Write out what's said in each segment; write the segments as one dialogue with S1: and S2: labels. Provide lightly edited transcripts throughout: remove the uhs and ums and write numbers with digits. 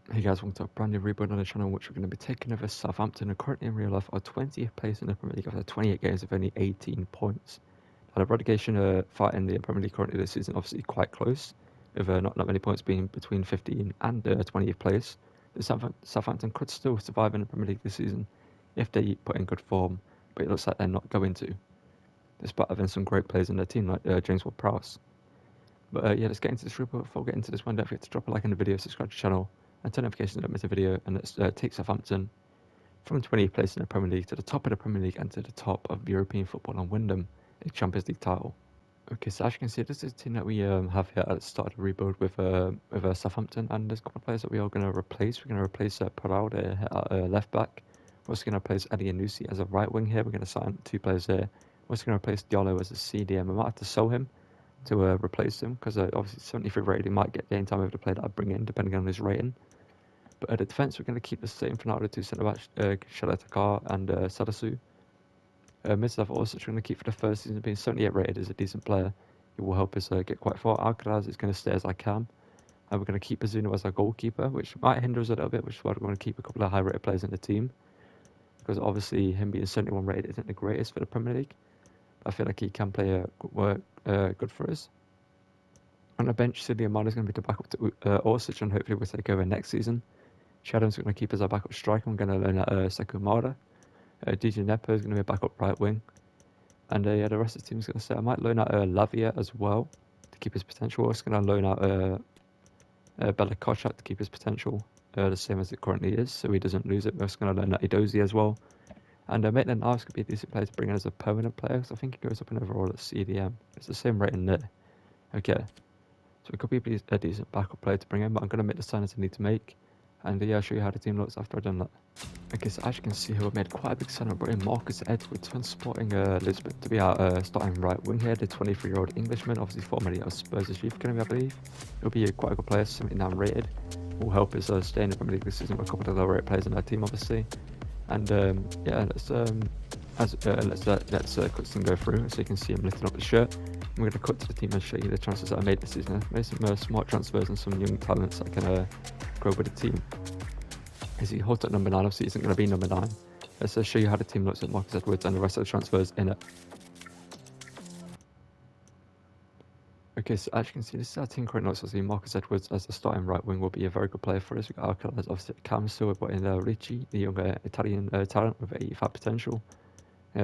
S1: Hey guys, welcome to a brand new rebuild on the channel, which we're going to be taking over Southampton, and currently in real life are 20th place in the Premier League after 28 games with only 18 points. Now the relegation fight in the Premier League currently this season obviously quite close, with not many points being between 15 and 20th place. The Southampton could still survive in the Premier League this season if they put in good form, but it looks like they're not going to, despite having some great players in their team like James Ward-Prowse. But yeah, let's get into this rebuild. Before we get into this one, don't forget to drop a like on the video, subscribe to the channel, and turn notifications to don't miss a video, and let's take Southampton from 20th place in the Premier League to the top of the Premier League and to the top of European football and win them a Champions League title. Okay, so as you can see, this is the team that we have here at the start of the rebuild with Southampton, and there's a couple of players that we are going to replace. We're going to replace Paralde at left back. We're also going to replace Eddie Anusi as a right wing here. We're going to sign two players there. We're also going to replace Diallo as a CDM. We might have to sell him to replace him because obviously 73 rated, he might get game time over the player that I bring in depending on his rating. But at the defence, we're going to keep the same for now, the two centre-backs, Shalatakar and Sadasu. Mid-level also going to keep for the first season, being 78 rated is a decent player. He will help us get quite far. Alcaraz is going to stay as I can. And we're going to keep Azuno as our goalkeeper, which might hinder us a little bit, which is why we're going to keep a couple of high-rated players in the team. Because obviously him being 71 rated isn't the greatest for the Premier League. I feel like he can play good for us. On the bench, Cillian Martin is going to be the backup to Orsic, and hopefully we'll take over next season. Shadow's going to keep as our backup striker. I'm going to learn at Sekou DJ Nepo is going to be a backup right wing. And yeah, the rest of the team is going to say I might loan out Lavia as well to keep his potential. I'm also going to loan out Bella Kochak to keep his potential the same as it currently is, so he doesn't lose it. We're also going to loan out Edozie as well. And Maitland Niles could be a decent player to bring in as a permanent player, because I think he goes up in overall at CDM. It's the same rating there. Okay, so it could be a decent backup player to bring in, but I'm going to make the signings I need to make. And yeah, I'll show you how the team looks after I've done that. Okay, so as you can see here, we made quite a big signing, brought in Marcus Edwards when supporting Lisbon to be our starting right wing here, the 23-year-old Englishman, obviously formerly of Spurs' youth academy, I believe. He'll be quite a good player, 79 rated. Will help us stay in the Premier League this season with a couple of lower rated players in our team, obviously. And yeah, let's quickly go through so you can see him lifting up the shirt. I'm going to cut to the team and show you the transfers that I made this season. I made some smart transfers and some young talents that can grow with the team. As he holds at number 9, obviously isn't going to be number 9. Let's show you how the team looks at Marcus Edwards and the rest of the transfers in it. Okay, so as you can see, this is our team current looks. Obviously, Marcus Edwards as the starting right wing will be a very good player for us. We've got Alcaraz, obviously Cam still, we've got in Ricci, the younger Italian talent with 85 potential.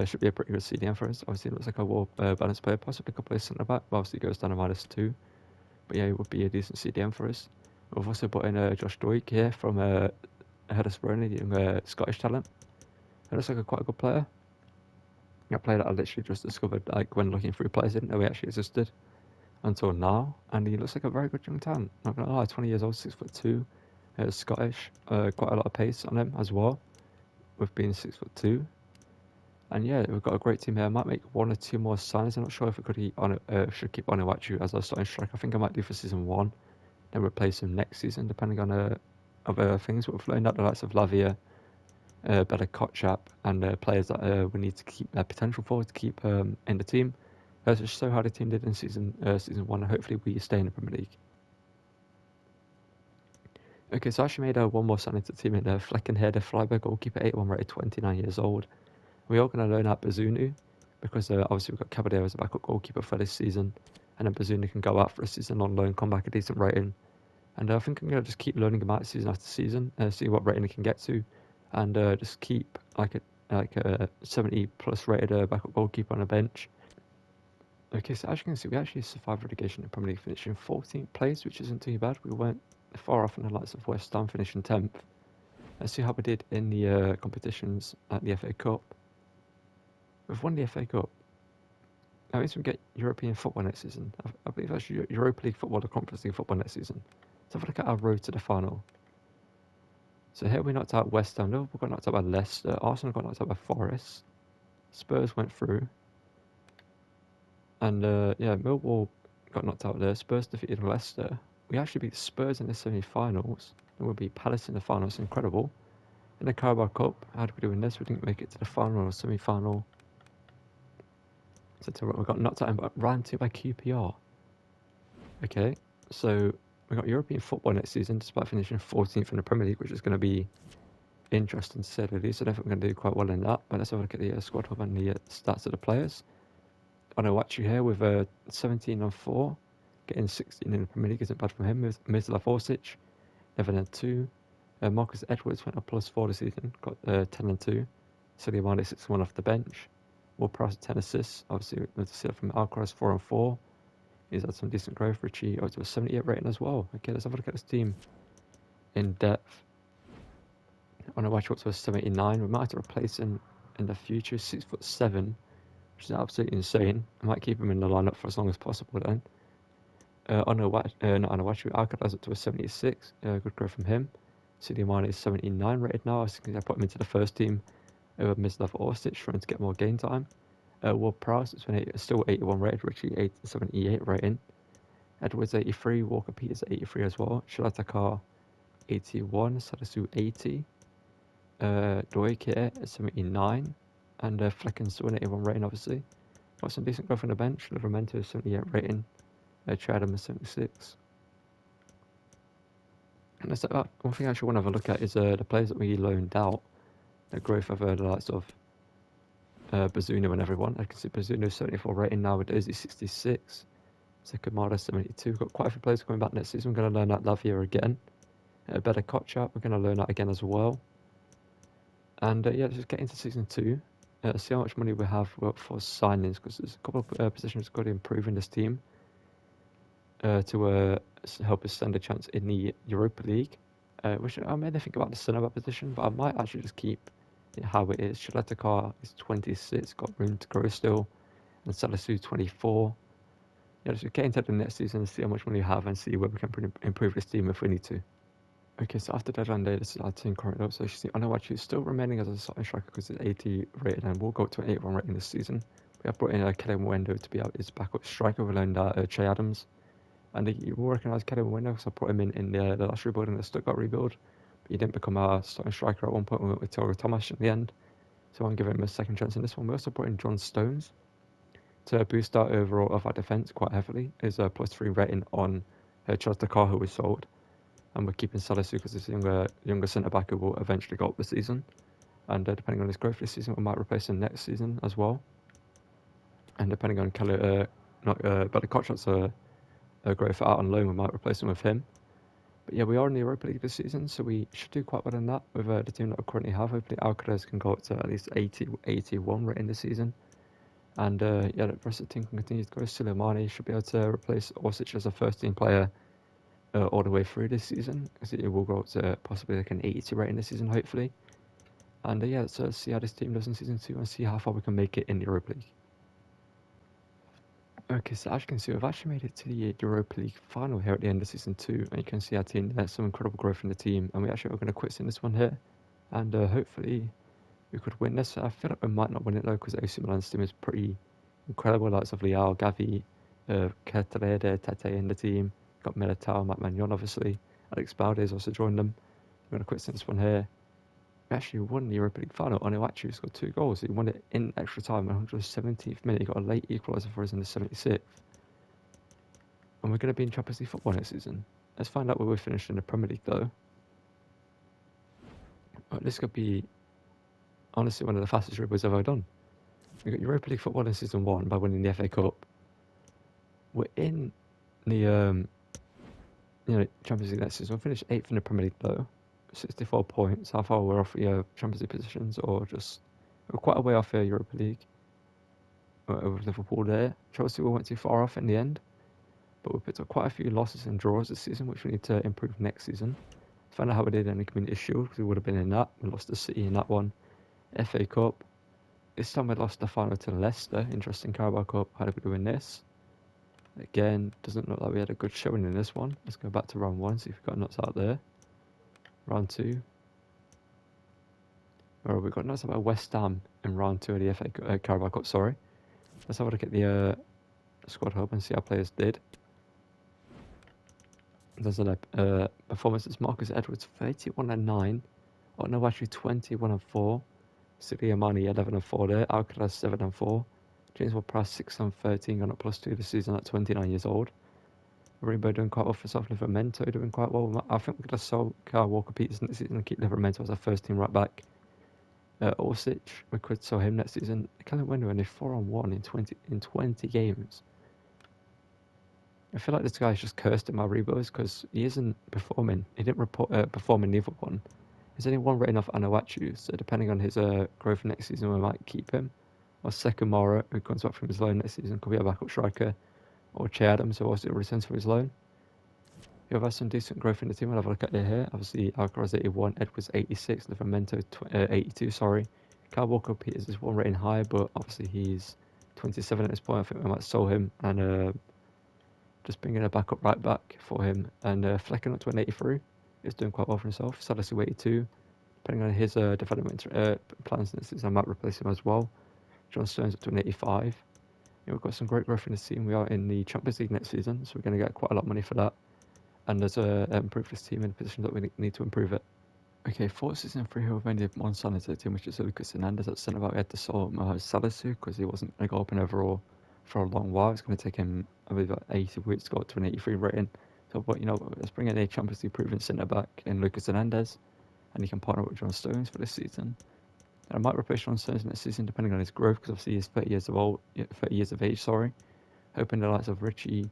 S1: Should be a pretty good CDM for us. Obviously, it looks like a well balanced player, possibly a couple of centre back, but obviously goes down to -2. But yeah, it would be a decent CDM for us. We've also put in Josh Doig here from Huddersfield, the young Scottish talent. He looks like quite a good player. A player that I literally just discovered like when looking through players, I didn't know he actually existed until now, and he looks like a very good young talent. Not gonna lie, 20 years old, 6'2", Scottish, quite a lot of pace on him as well, with being 6'2". And yeah, we've got a great team here. I might make 1 or 2 more signings. I'm not sure if we should keep Onuachu as our starting striker. I think I might do for season 1, then replace him next season, depending on other things. But we've learned out the likes of Lavia, Bella Kochak, and players that we need to keep their potential for to keep in the team. Just show how the team did in season 1, and hopefully we stay in the Premier League. Okay, so I actually made 1 more signing to the team in Flecken here, the Freiburg goalkeeper, 81 rated, 29 years old. We are going to loan out Bazunu because obviously we've got Caballero as a backup goalkeeper for this season, and then Bazunu can go out for a season on loan, come back a decent rating. And I think I'm going to just keep loaning him out season after season, see what rating he can get to, and just keep like a 70 plus rated backup goalkeeper on a bench. Okay, so as you can see, we actually survived relegation in Premier League, finishing 14th place, which isn't too bad. We weren't far off in the likes of West Ham, finishing 10th. Let's see how we did in the competitions at the FA Cup. We've won the FA Cup. That means we get European football next season. I believe that's Europa League football or Conference League football next season. Let's have a look at our road to the final. So here we knocked out West Ham. Liverpool got knocked out by Leicester. Arsenal got knocked out by Forest. Spurs went through. And yeah, Millwall got knocked out there. Spurs defeated Leicester. We actually beat Spurs in the semi-finals. And we'll beat Palace in the finals. Incredible. In the Carabao Cup, how did we do in this? We didn't make it to the final or semi-final. So we got knocked out and ran to by QPR. Okay, so We got European football next season, despite finishing 14th in the Premier League, which is going to be interesting to say the least. I don't think we're going to do quite well in that. But let's have a look at the squad hub and the stats of the players. Onuachu here with 17 on 4, getting 16 in the Premier League isn't bad from him. Mislav Orsic, 11 and 2. Marcus Edwards went up +4 this season, got 10 and 2. Sadio Mane 6-1 off the bench. Will Prowse 10 assists, obviously with the seal from Alcaraz 4 and 4. He's had some decent growth. Richie up to a 78 rating as well. Okay, let's have a look at this team in depth. Onuachu up to a 79. We might have to replace him in the future. 6'7", which is absolutely insane. I might keep him in the lineup for as long as possible then. Not Onuachu, Alcaraz up to a 76. Good growth from him. Sadio Mane is 79 rated now. I put him into the first team over Mislav Orsic, trying to get more game time. Will Prowse is still 81 rated. Richie 78 rating. Edwards 83. Walker Peters 83 as well. Shalatakar 81. Sadasu 80. Doike 79. And Flecken still an 81 rating, obviously. Got some decent growth on the bench. Livramento 78 rating. Chadham 76. And that's one thing I actually want to have a look at is the players that we loaned out. The growth of the likes of Bazunu and everyone. I can see Bazunu 74 rating nowadays. He's 66. Sekamada 72. Got quite a few players coming back next season. We're going to learn out Lavia again. Better Kochap. We're going to learn that again as well. And yeah, let's just get into season 2. See how much money we have for signings, because there's a couple of positions got to improve in this team to help us stand a chance in the Europa League. Which I may think about the centre-back position, but I might actually just keep it how it is. Shalatakar is 26, got room to grow still, and Salisu 24. Yeah, just get into the next season and see how much money we have and see where we can improve this team if we need to. Okay, so after deadline day, this is our team currently up. So you see, Onuachu is still remaining as a starting striker because it's 80 rated, and we'll go up to an 81 rating this season. We have brought in Kelly Mwendo to be his backup striker. We loaned Che Adams. And you will recognise Kelly Mwendo because I brought him in the last rebuild, in the Stuttgart rebuild. But he didn't become our starting striker at one point. We went with Toro Thomas in the end. So I'm giving him a second chance in this one. We also brought in John Stones to boost our overall of our defence quite heavily. Is a +3 rating on Charles Dakar, who we sold. And we're keeping Salisu because he's a younger centre-back who will eventually go up this season. And depending on his growth this season, we might replace him next season as well. And depending on Kelly, Better Kochap's growth out on loan, we might replace him with him. But yeah, we are in the Europa League this season, so we should do quite well in that with the team that we currently have. Hopefully Alcaraz can go up to at least 80, 81 rating this season. And yeah, the rest of the team can continue to grow. Sadio Mane should be able to replace Orsic as a first team player all the way through this season, because it will go up to possibly like an 80 rating this season, hopefully. And yeah, let's see how this team does in season 2 and see how far we can make it in the Europa League. Okay, so as you can see, we've actually made it to the Europa League final here at the end of season 2, and you can see our team, there's some incredible growth in the team, and we actually are going to quit in this one here, and hopefully we could win this. I feel like we might not win it though, because AC Milan's team is pretty incredible, like of Leao, Gavi, Keterede, Tete in the team, got Militao, Matt Magnon obviously, Alex Balde's also joined them. We're going to quit in this one here. We actually won the Europa League final. Onuachu scored 2 goals. He won it in extra time, 117th minute. He got a late equaliser for us in the 76th. And we're going to be in Champions League football next season. Let's find out where we finished in the Premier League, though. This could be, honestly, one of the fastest dribbles I've ever done. We got Europa League football in season 1 by winning the FA Cup. We're in the Champions League next season. We'll finish 8th in the Premier League, though. 64 points. How far we're off the Champions League positions, or just we're quite a way off Europa League with Liverpool there. Chelsea we weren't too far off in the end, but we picked up quite a few losses and draws this season, which we need to improve next season. Find out how we did in the Community Shield, because we would have been in that. We lost to City in that one. FA Cup. This time we lost the final to Leicester. Interesting. Carabao Cup. How did we do in this? Again, doesn't look like we had a good showing in this one. Let's go back to round 1, see if we've got nuts out there. Round 2. Oh, we got notes about West Ham in round 2 of the FA Carabao Cup, sorry. Let's have a look at the squad hub and see how players did. There's a performances. Marcus Edwards 31 and 9. Onuachu 21 and 4. Sadio Mane 11 and 4 there. Alcaraz 7 and 4. James Ward-Prowse 6 and 13, gone up +2 this season at 29 years old. Rainbow doing quite well for South Livermento, doing quite well. I think we're going to sell Kyle Walker-Peters next season and keep Livermento as our first team right back. Orsic, we could sell him next season. Callum Window only 4-on-1 in 20 games. I feel like this guy's just cursed in my rebos because he isn't performing. He didn't perform in neither one. There's only one written off Anawachu, so depending on his growth next season, we might keep him. Or Sekumara, who comes back from his loan next season, could be a backup striker. Or Che Adams, who also returns from his loan. You'll have some decent growth in the team. We'll have a look at it here. Obviously, Alcaraz 81, Edwards 86, Livermento 82, sorry. Kyle Walker-Peters is one rating higher, but obviously he's 27 at this point. I think we might sell him and just bring in a backup right back for him. And Flecken up to an 83. He's doing quite well for himself. Salisu 82. Depending on his development plans, I might replace him as well. John Stones up to an 85. We've got some great growth in the team. We are in the Champions League next season, so we're going to get quite a lot of money for that. And there's improve this team in a position that we need to improve it. Okay, 4th season 3 who have only one signing to the team, which is Lucas Hernandez at centre back. We had to sell Salisu because he wasn't going to go up in overall for a long while. It's going to take him, I believe, about 80 weeks to go up to an 83 rating. So, but let's bring in a Champions League proven centre back in Lucas Hernandez, and he can partner with John Stones for this season. And I might replace John Stones next season depending on his growth, because obviously he's 30 years of age. Hoping the likes of Richie,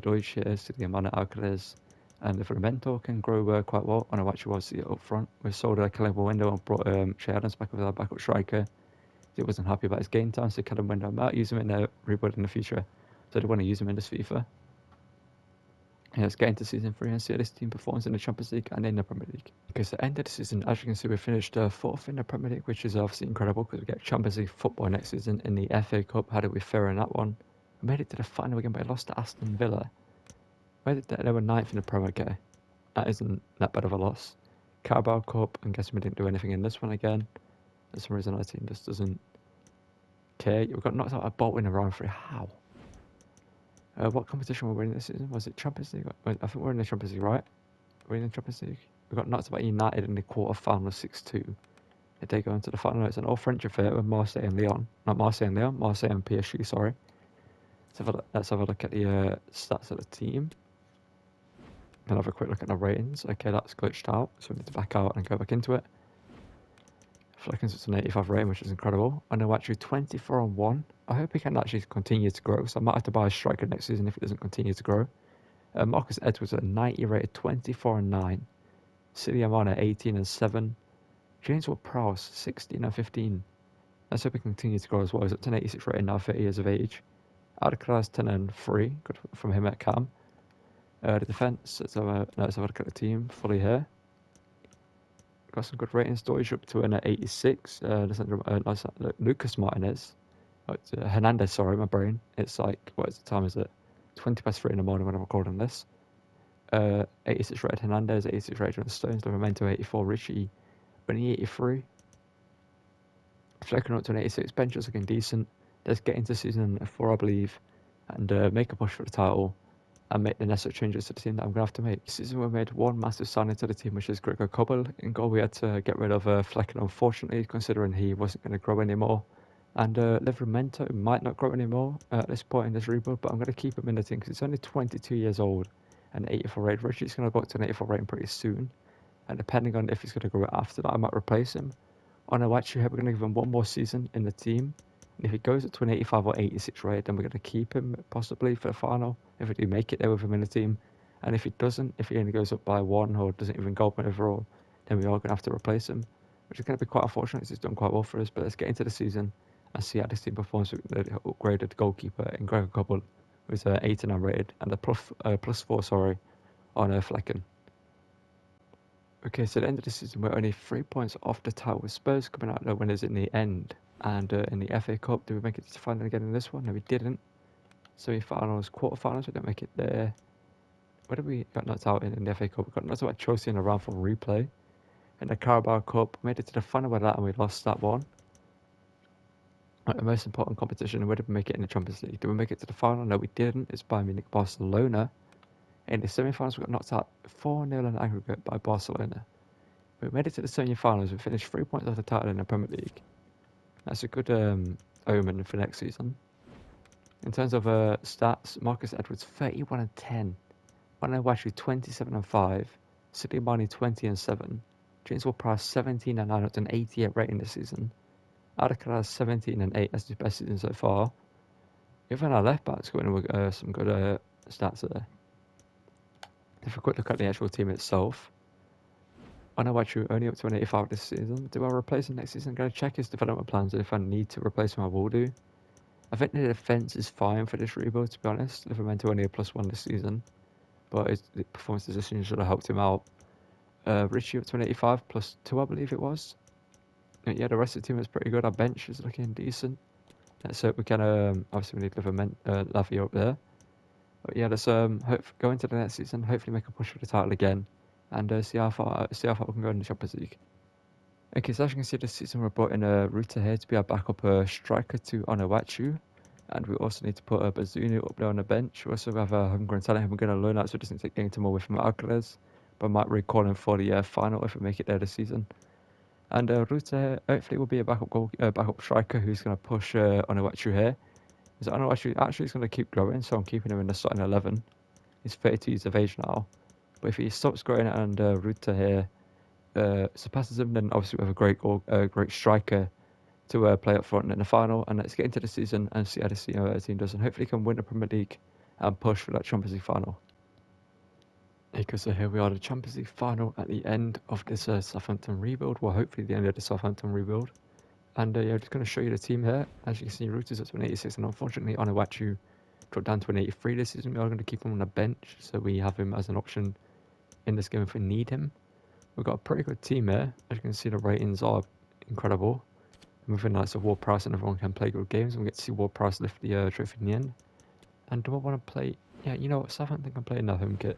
S1: Deutsch, Amanda Alcaraz, and Livermento can grow quite well. And I actually was up front. We sold Callum Window and brought Che Adams back with our backup striker. He wasn't happy about his game time, so Callum Window, I might use him in a rebuild in the future. So I don't want to use him in this FIFA. Yeah, let's get into season 3 and see how this team performs in the Champions League and in the Premier League. Okay, so end of the season, as you can see, we finished 4th in the Premier League, which is obviously incredible because we get Champions League football next season. In the FA Cup, how did we fare in that one? We made it to the final again, but I lost to Aston Villa. They were 9th in the Premier League. That isn't that bad of a loss. Carabao Cup, I'm guessing we didn't do anything in this one again. For some reason, our team just doesn't care. We got knocked out by Bolton in round 3. How? What competition were we in this season? Was it Champions League? I think we're in the Champions League, right? We're in the Champions League. We got knocked out by United in the quarter-final 6-2. They go into the final. It's an all-French affair with Marseille and Lyon. Not Marseille and Lyon, Marseille and PSG, sorry. Let's have a look at the stats of the team. And have a quick look at the ratings. Okay, that's glitched out, so we need to back out and go back into it. Flecken's it's an 85 rating, which is incredible. I know actually 24-on-1. I hope he can actually continue to grow, so I might have to buy a striker next season if he doesn't continue to grow. Marcus Edwards at 90 rated, 24-9. City Amana 18-7. James Ward-Prowse 16-15. Let's hope he can continue to grow as well. He's up to an 86 rating now, 30 years of age. Alcaraz 10-3. Good from him at Cam. The defence, let's have a look at the team fully here. Got some good ratings. Deutsch up to an 86. Lucas Martinez. Hernandez, sorry, my brain. It's like, what is the time is it? 20 past 3 in the morning when I'm recording this. 86 rated Hernandez, 86 rated John Stones, Livermento 84, Richie, only 83. Flecken up to an 86. Bench looking decent. Let's get into season 4, I believe, and make a push for the title. And make the necessary changes to the team that I'm going to have to make. This season we made one massive signing to the team, which is Gregor Kobel. In goal we had to get rid of Flecken, unfortunately, considering he wasn't going to grow anymore. And Livermento might not grow anymore at this point in this rebuild, but I'm going to keep him in the team because he's only 22 years old and 84 rated. Richie's going to go up to an 84 rating pretty soon. And depending on if he's going to grow after that, I might replace him. On a actually, we're going to give him one more season in the team. And if he goes up to an 85 or 86 rated, then we're going to keep him possibly for the final, if we do make it there with him in the team. And if he doesn't, if he only goes up by 1 or doesn't even go up overall, then we are going to have to replace him, which is going to be quite unfortunate because he's done quite well for us. But let's get into the season and see how this team performs with the upgraded goalkeeper in Gregor Kobel, who's 89 rated, and a plus 4, sorry, on Flecken. Okay, so at the end of the season, we're only 3 points off the title with Spurs coming out the winners in the end. And in the FA Cup, did we make it to the final again in this one? No, we didn't. Semi-finals, quarter-finals, we didn't make it there. Where did we got knocked out in the FA Cup? We got knocked out by Chelsea in a round for replay. In the Carabao Cup, we made it to the final with that and we lost that one. Like the most important competition, where did we make it in the Champions League? Did we make it to the final? No, we didn't. It's Bayern Munich Barcelona. In the semi-finals, we got knocked out 4-0 in aggregate by Barcelona. We made it to the semi-finals. We finished 3 points off the title in the Premier League. That's a good omen for next season. In terms of stats, Marcus Edwards 31-10. Onuachu 27 and 5, Suleimani 20 and 7, James Ward-Prowse 17 and 9 up to an 88 rating this season. Adekara 17 and 8, that's his best season so far. Even our left back's got some good stats there. If a quick look at the actual team itself, Onuachu only up to an 85 this season. Do I replace him next season? I'm going to check his development plans, and if I need to replace him, I will do. I think the defence is fine for this rebuild, to be honest. Livramento only a +1 this season, but the performance decision should have helped him out. Richie up to an 85 +2, I believe it was. Yeah, the rest of the team is pretty good. Our bench is looking decent. Let's hope we can, obviously we need Lavia up there. But yeah, let's go into the next season, hopefully make a push for the title again, and see how far we can go in the Champions League. Okay, so as you can see this season we're brought in Ruta here to be our backup striker to Onuachu, and we also need to put Bazunu up there on the bench. We also have homegrown talent who we're going to loan out, so it doesn't take anything more away from Alcaraz, but I might recall him for the final if we make it there this season. And Ruta hopefully will be a backup striker who's going to push Onuachu here. So Onuachu actually is going to keep growing, so I'm keeping him in the starting 11. He's 32 years of age now, but if he stops growing and Ruta here surpasses him, then obviously we have a great striker to play up front in the final. And let's get into the season and see how the team does, and hopefully can win the Premier League and push for that Champions League final. Okay, so here we are, the Champions League final at the end of this Southampton rebuild. Well, hopefully the end of the Southampton rebuild. And yeah, I'm just going to show you the team here. As you can see, Ruta's up to an 86, and unfortunately Onuachu dropped down to an 83 this season. We are going to keep him on the bench, so we have him as an option in this game if we need him. We've got a pretty good team here. As you can see, the ratings are incredible. And within that, so Ward-Prowse and everyone can play good games, and we get to see Ward-Prowse lift the trophy in the end. And do I want to play? Yeah, you know what? Southampton can play in their home kit.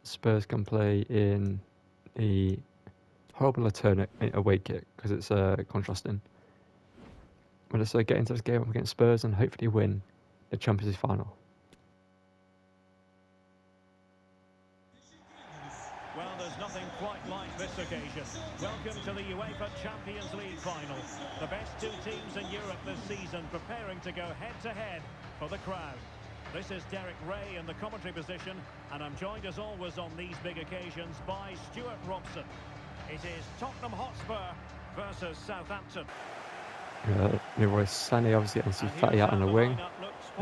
S1: Spurs can play in the horrible alternate away kit because it's contrasting. But let's get into this game against Spurs and hopefully win the Champions League final.
S2: Well, there's nothing quite like this occasion. Welcome to the UEFA Champions League final. The best two teams in Europe this season preparing to go head-to-head for the crown. This is Derek Ray in the commentary position, and I'm joined as always on these big occasions by Stuart Robson. It is Tottenham Hotspur versus Southampton.
S1: Leroy Sané obviously and see Fatty out on the wing.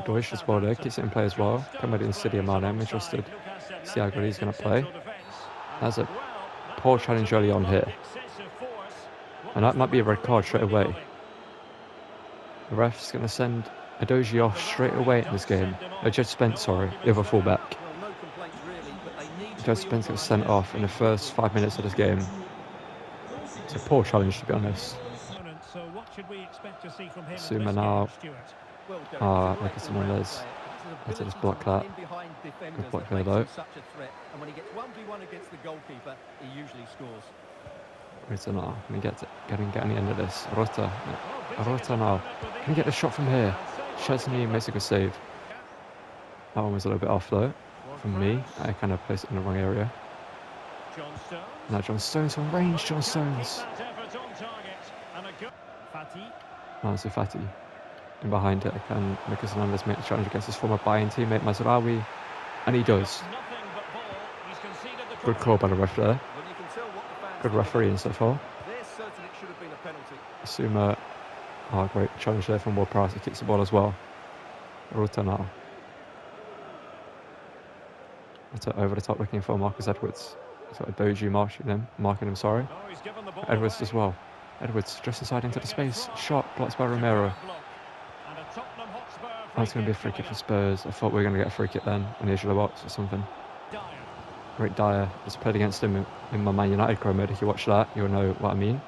S1: Deutsch as well there, keeps it in play as well. Come in City Mane, I'm interested to see how good he's going to play. That's a poor challenge early on here. And that might be a red card straight away. The ref's going to send Adoji off straight away in this game. Jed Spence, sorry, the other fullback. Jed Spence gets sent off in the first 5 minutes of this game. It's a poor challenge, to be honest. Suma now. Lucas Hernandez. Let's just block that. Good block there, though. Rota now. Can he get any end of this? Rota now. Can he get the shot from here? Chesney makes a good save. That one was a little bit off though from me. I kind of placed it in the wrong area. Now John Stones from range. John Stones. Now it's Fati. And behind it, can Lucas Hernandez make the challenge against his former Bayern teammate Mazraoui? And he does. Good call by the ref there. Good refereeing so far. Suma. Oh, great challenge there from Ward-Prowse. He kicks the ball as well. Ruta now. Over the top looking for Marcus Edwards. He's got a Doji marking him, sorry. Edwards as well. Edwards just inside into the space. Shot blocked by Romero. Oh, it's going to be a free kick for Spurs. I thought we were going to get a free kick then on the edge of the box or something. Great Dyer. Just played against him in my Man United career mode. If you watch that, you'll know what I mean.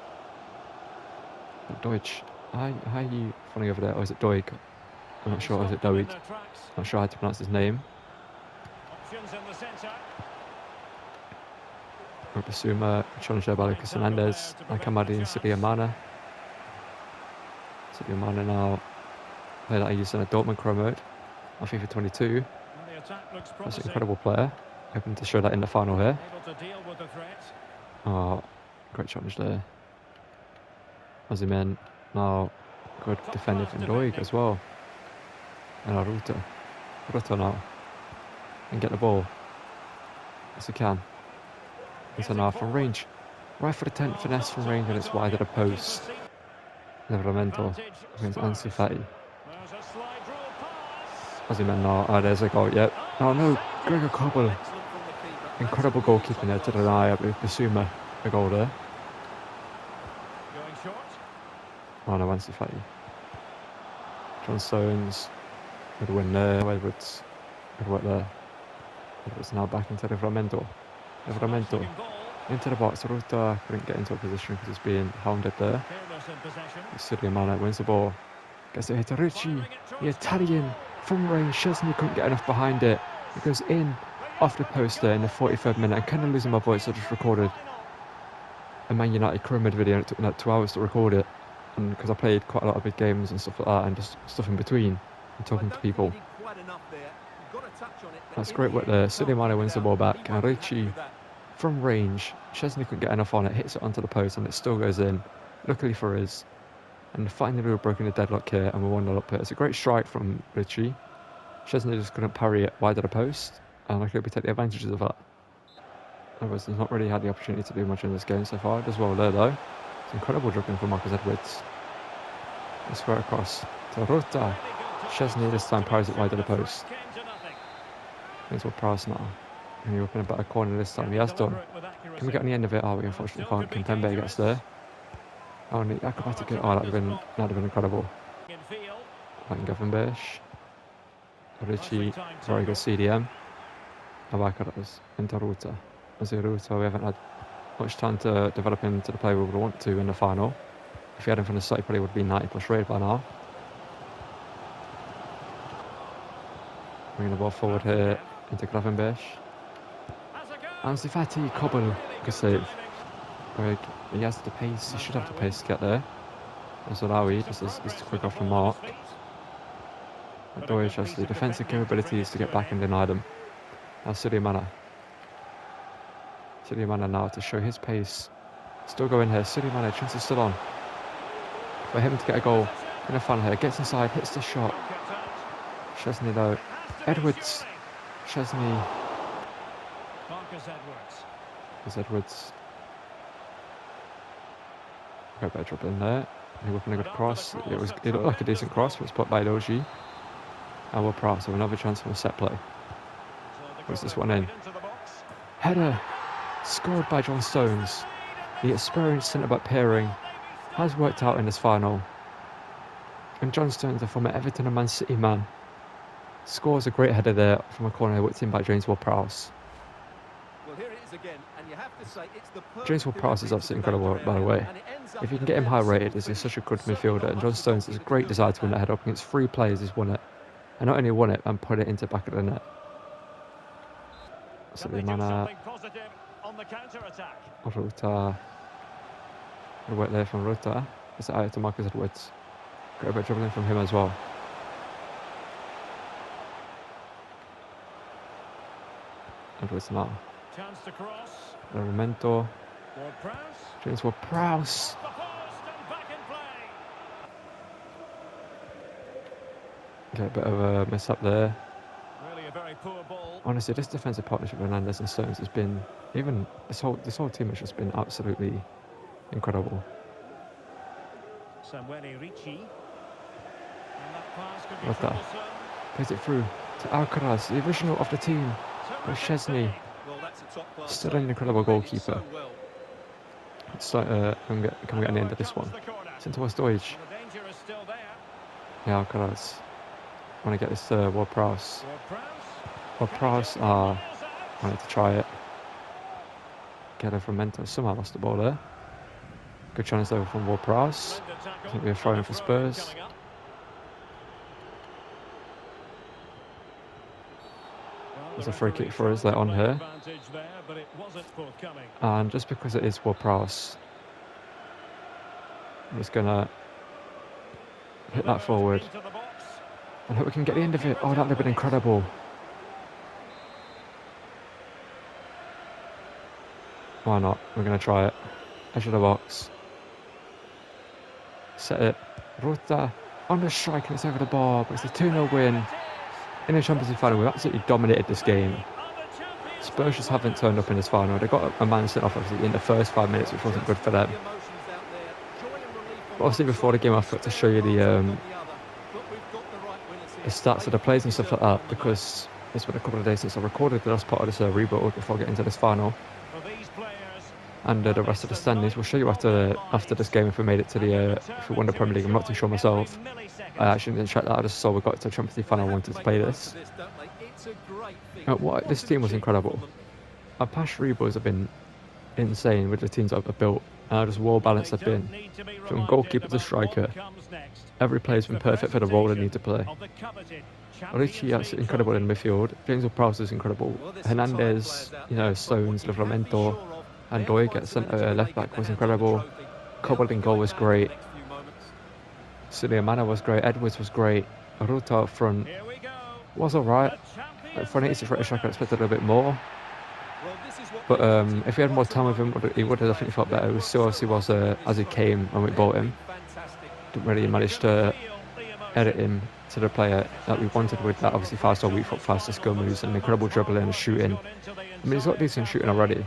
S1: But Deutsch. How are you falling over there? Or is it Doig? I'm not sure. Or is it Doig? Not sure how to pronounce his name. Basuma, challenge there by Lucas Hernandez. Nakamadi and Sadio Mane. Sadio Mane now. Player that I used in a Dortmund career mode on FIFA 22. That's an incredible player. Hoping to show that in the final here. Oh, great challenge there. Osimhen. Now, good defender from Doig as well. And Ruta now. And get the ball. as he can. It's an from range. Right for the 10th finesse from range, and it's wide of the post. Livramento against Ansu Fati. As he meant now. Oh, there's a goal, yep. Oh no, Gregor Kobel. Incredible goalkeeping there to deny Basuma a goal there. Oh no, Ansu Fati. John Stones. Good win there. Edwards. Good work there. Edwards now back into Livramento. Livramento into the box. Ruta couldn't get into a position because he's being hounded there. Sadio Mane wins the ball. Gets it hit to Ricci. The Italian from range. Chesney couldn't get enough behind it. It goes in off the post there in the 43rd minute. I'm kind of losing my voice. I just recorded a Man United Pyramid video and it took me like 2 hours to record it. And because I played quite a lot of big games and stuff like that and just stuff in between and talking to people. That's great work there. Sadio Mane wins the ball back. And Ricci from range. Chesney couldn't get enough on it. Hits it onto the post and it still goes in. Luckily for us. And finally we're breaking the deadlock here and we're 1-0 up here. It's a great strike from Ricci. Chesney just couldn't parry it wide of the post. And I hope we take the advantages of that. Otherwise he's not really had the opportunity to do much in this game so far. Does well there though. It's incredible dribbling from Marcus Edwards. Let's square across to Rota. Chesney this time parries it wide of the post. Thanks for Prowse now. And he opened a better corner this time. He has done. Can we get on the end of it? Oh, we unfortunately can't. Kimpembe gets there. Oh, and the acrobatic. Oh, that'd have been incredible. Like Gavenberg. Ricci, very good CDM. Abakaras into Ruta. As a Ruta, we haven't had much time to develop into the player we would want to in the final. If he had him from the start, he probably would be 90+ rated by now. Bringing the ball forward here into Gravenberch. Ansu Fati, Kobel, good save. He has the pace, he should have the pace to get there. As Alawi, just is quick off the mark. But Deutsch has the defensive capabilities to get back and deny them. Now Sadio Mane. Sadio Mane now to show his pace. Still going here, Sadio Mane, chance is still on. For him to get a goal in the final here, gets inside, hits the shot. Chesney though. Edwards. Chesney. Marcus Edwards. Got better dribble in there. He whipping a good cross. It looked like a decent cross, but it's put by Doji. And we're proud, so another chance for a set play. Puts this one in. Header. Scored by John Stones. The experienced centre-back pairing has worked out in this final. And John Stones, the former Everton and Man City man, scores a great header there from a corner whipped in by James Ward-Prowse. James Ward-Prowse is absolutely incredible, by the way. If you can get him high rated, he's such a good midfielder. And John Stones has a great desire to win that header up against 3 players. He's won it. And not only won it, and put it into the back of the net. So the Mane. Ruta. Good work there from Ruta. It's out to Marcus Edwards. Great bit of dribbling from him as well. Edwards now.
S2: Chance to cross.
S1: Livramento. James Ward-Prowse. Get a bit of a mess up there.
S2: Really a very poor ball.
S1: Honestly, this defensive partnership with Hernandez and Stones has been, even this whole team has just been absolutely incredible.
S2: Samuele Ricci.
S1: What's that? Plays it through to Alcaraz, the original of the team, by Chesney. Still an incredible goalkeeper. So, can we get an end of this one? It's into West Deutsch. Yeah, Alcaraz. I want to get this to Ward-Prowse. Ward-Prowse, I wanted to try it. Get it from Mento. Somehow lost the ball there. Good chance over from Ward-Prowse. I think we're throwing for Spurs. There's a free kick for us there on here. And just because it is Ward-Prowse, I'm just going to hit that forward. I hope we can get the end of it. Oh, that would have been incredible. Why not? We're going to try it. Edge of the box. Set it. Ruta on the strike and it's over the bar, but it's a 2-0 win in the Champions League final. We've absolutely dominated this game. Spurs just haven't turned up in this final. They got a man sent off obviously in the first 5 minutes, which wasn't good for them. But obviously before the game I forgot to show you the stats of the players and stuff like that, because it's been a couple of days since I recorded the last part of this rebuild before getting into this final. And the rest of the standings we'll show you after this game if we made it to if we won the Premier League. I'm not too sure myself. I actually didn't check that. I just saw we got to the Champions League final. I wanted to play this. This team was incredible. Our past rebuilds have been insane with the teams that I've built. Just well balanced have been from goalkeeper to striker. Every player's been perfect for the role they need to play. Ricci is incredible in midfield. James Ward-Prowse is incredible. Hernandez, Stones, Livramento, and Doig at centre left back was incredible. Cobbled in goal was great. Suleiman was great. Edwards was great. Ruta up front was alright. For an 86 striker, I expected a little bit more. But if we had more time with him, he would have definitely felt better. He still obviously was as he came when we bought him. Didn't really manage to edit him to the player that we wanted with that obviously 5-star weak foot, faster skill moves, and incredible dribbling and shooting. I mean, he's got decent shooting already.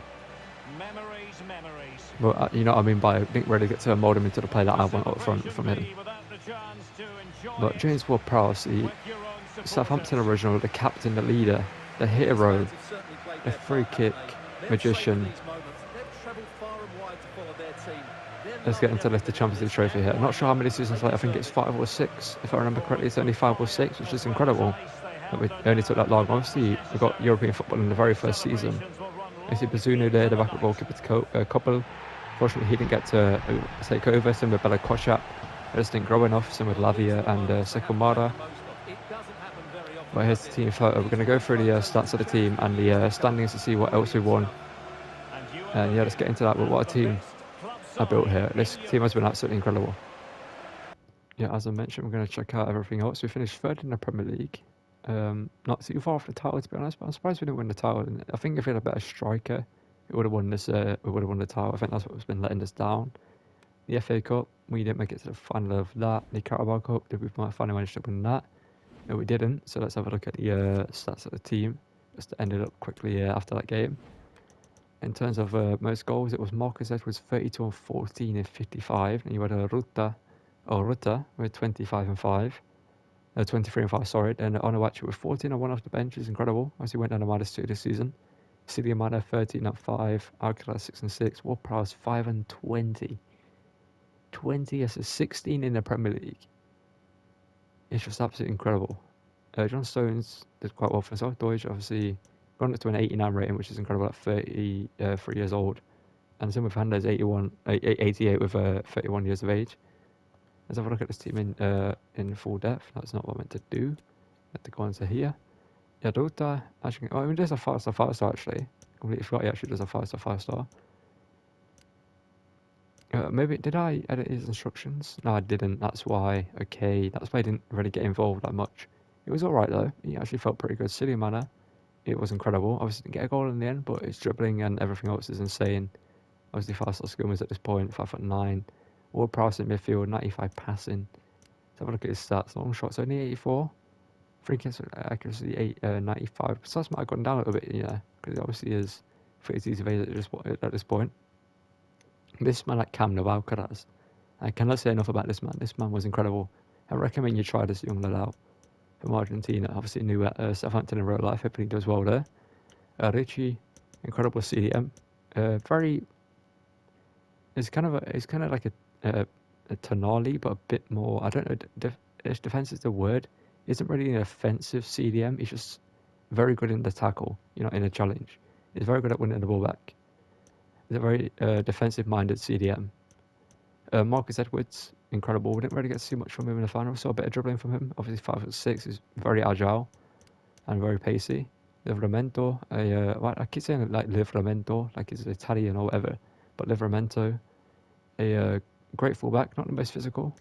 S1: But you know what I mean by I didn't really get to mould him into the player that I want up front from him. But James Ward-Prowse, the Southampton original, the captain, the leader, the hero, the free kick magician. Let's get him to lift the Champions League trophy here. I'm not sure how many seasons later. I think it's 5 or 6. If I remember correctly, it's only 5 or 6, which is incredible that we only took that long. Obviously, we got European football in the very first season. You see Bazunu there, the backup goalkeeper to Koppel. Fortunately, he didn't get to take over. Same with Bela Kochap. He just didn't grow enough. Same with Lavia and Sekumara. But here's the team photo. We're going to go through the stats of the team and the standings to see what else we won. And yeah, let's get into that. But what a team I built here. This team has been absolutely incredible. Yeah, as I mentioned, we're going to check out everything else. We finished third in the Premier League. Not too far off the title, to be honest, but I'm surprised we didn't win the title. I think if we had a better striker, it would have won this. We would have won the title. I think that's what's been letting us down. The FA Cup, we didn't make it to the final of that. The Carabao Cup, did we finally manage to win that? No, we didn't. So let's have a look at the stats of the team. Just ended up quickly after that game. In terms of most goals, it was Marcus Edwards 32 and 14 and 55, and you had Ruta with 25 and 5. 23 and 5, sorry. And Onuachu with 14 and 1 off the bench is incredible, as he went down to -2 this season. Siliamana 13 and 5, Alcala 6 and 6, Ward-Prowse 5 and 20. 20 as a 16 in the Premier League. It's just absolutely incredible. John Stones did quite well for himself. Deutsch obviously gone up to an 89 rating, which is incredible at 33 years old. And same with Hernandez, 88 with 31 years of age. Let's have a look at this team in full depth. That's not what I meant to do. Let to go into here. Yaduta, actually, there's a 5-star actually. Completely forgot he actually does a 5-star. Maybe, did I edit his instructions? No, I didn't. That's why. Okay, that's why I didn't really get involved that much. It was alright though. He actually felt pretty good. Silly manner. It was incredible. Obviously didn't get a goal in the end, but his dribbling and everything else is insane. Obviously 5-star skill moves at this point, 5'9". Ward-Prowse in midfield, 95 passing. Let's have a look at his stats. Long shots only 84. Free kicks accuracy 95. Stats might have gone down a little bit, because it obviously is pretty easy at this point. This man like Cam Alcaraz, I cannot say enough about this man. This man was incredible. I recommend you try this young lad out from Argentina. Obviously new at Southampton in real life. Hopefully he does well there. Ricci, incredible CDM. It's kind of like a Tonali, but a bit more. I don't know. Defense is the word. He isn't really an offensive CDM. He's just very good in the tackle. In a challenge. He's very good at winning the ball back. He's a very defensive-minded CDM. Marcus Edwards, incredible. We didn't really get to see much from him in the final. Saw a bit of dribbling from him. Obviously 5'6". He's very agile and very pacey. Livramento, I keep saying like Livramento, like he's Italian or whatever. But Livramento, a great fullback, not the most physical.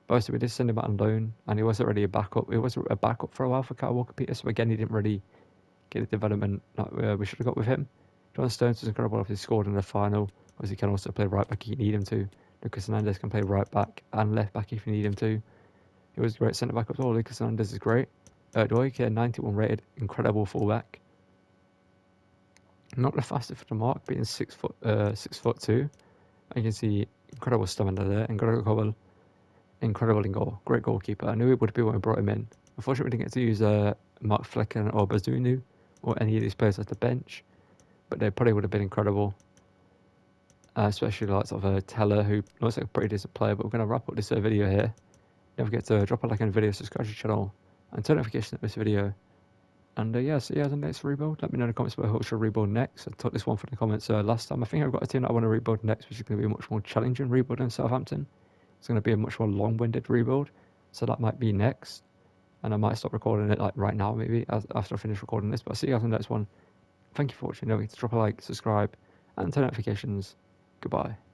S1: But also we did send him out on loan, and he wasn't really a backup. He was a backup for a while for Kyle Walker-Peters. So again, he didn't really get the development we should have got with him. John Stones was incredible. Obviously scored in the final. Obviously can also play right back if you need him to. Lucas Hernandez can play right back and left back if you need him to. He was great centre back as well. Lucas Hernandez is great. Doig, 91 rated, incredible fullback. Not the fastest for the mark, being 6'2". You can see incredible stamina there, incredible in goal, great goalkeeper. I knew it would be when we brought him in. Unfortunately, we didn't get to use Mark Flecken or Bazunu or any of these players at the bench, but they probably would have been incredible. Especially like sort of a Teller, who looks like a pretty decent player. But we're going to wrap up this video here. Don't forget to drop a like on the video, subscribe to the channel, and turn notifications on this video. And yeah, see you guys on the next rebuild. Let me know in the comments below who should rebuild next. I took this one from the comments last time. I think I've got a team that I want to rebuild next, which is going to be a much more challenging rebuild than Southampton. It's going to be a much more long-winded rebuild, so that might be next. And I might stop recording it like right now, maybe after I finish recording this. But I'll see you guys on the next one. Thank you for watching. Don't forget to drop a like, subscribe, and turn notifications. Goodbye.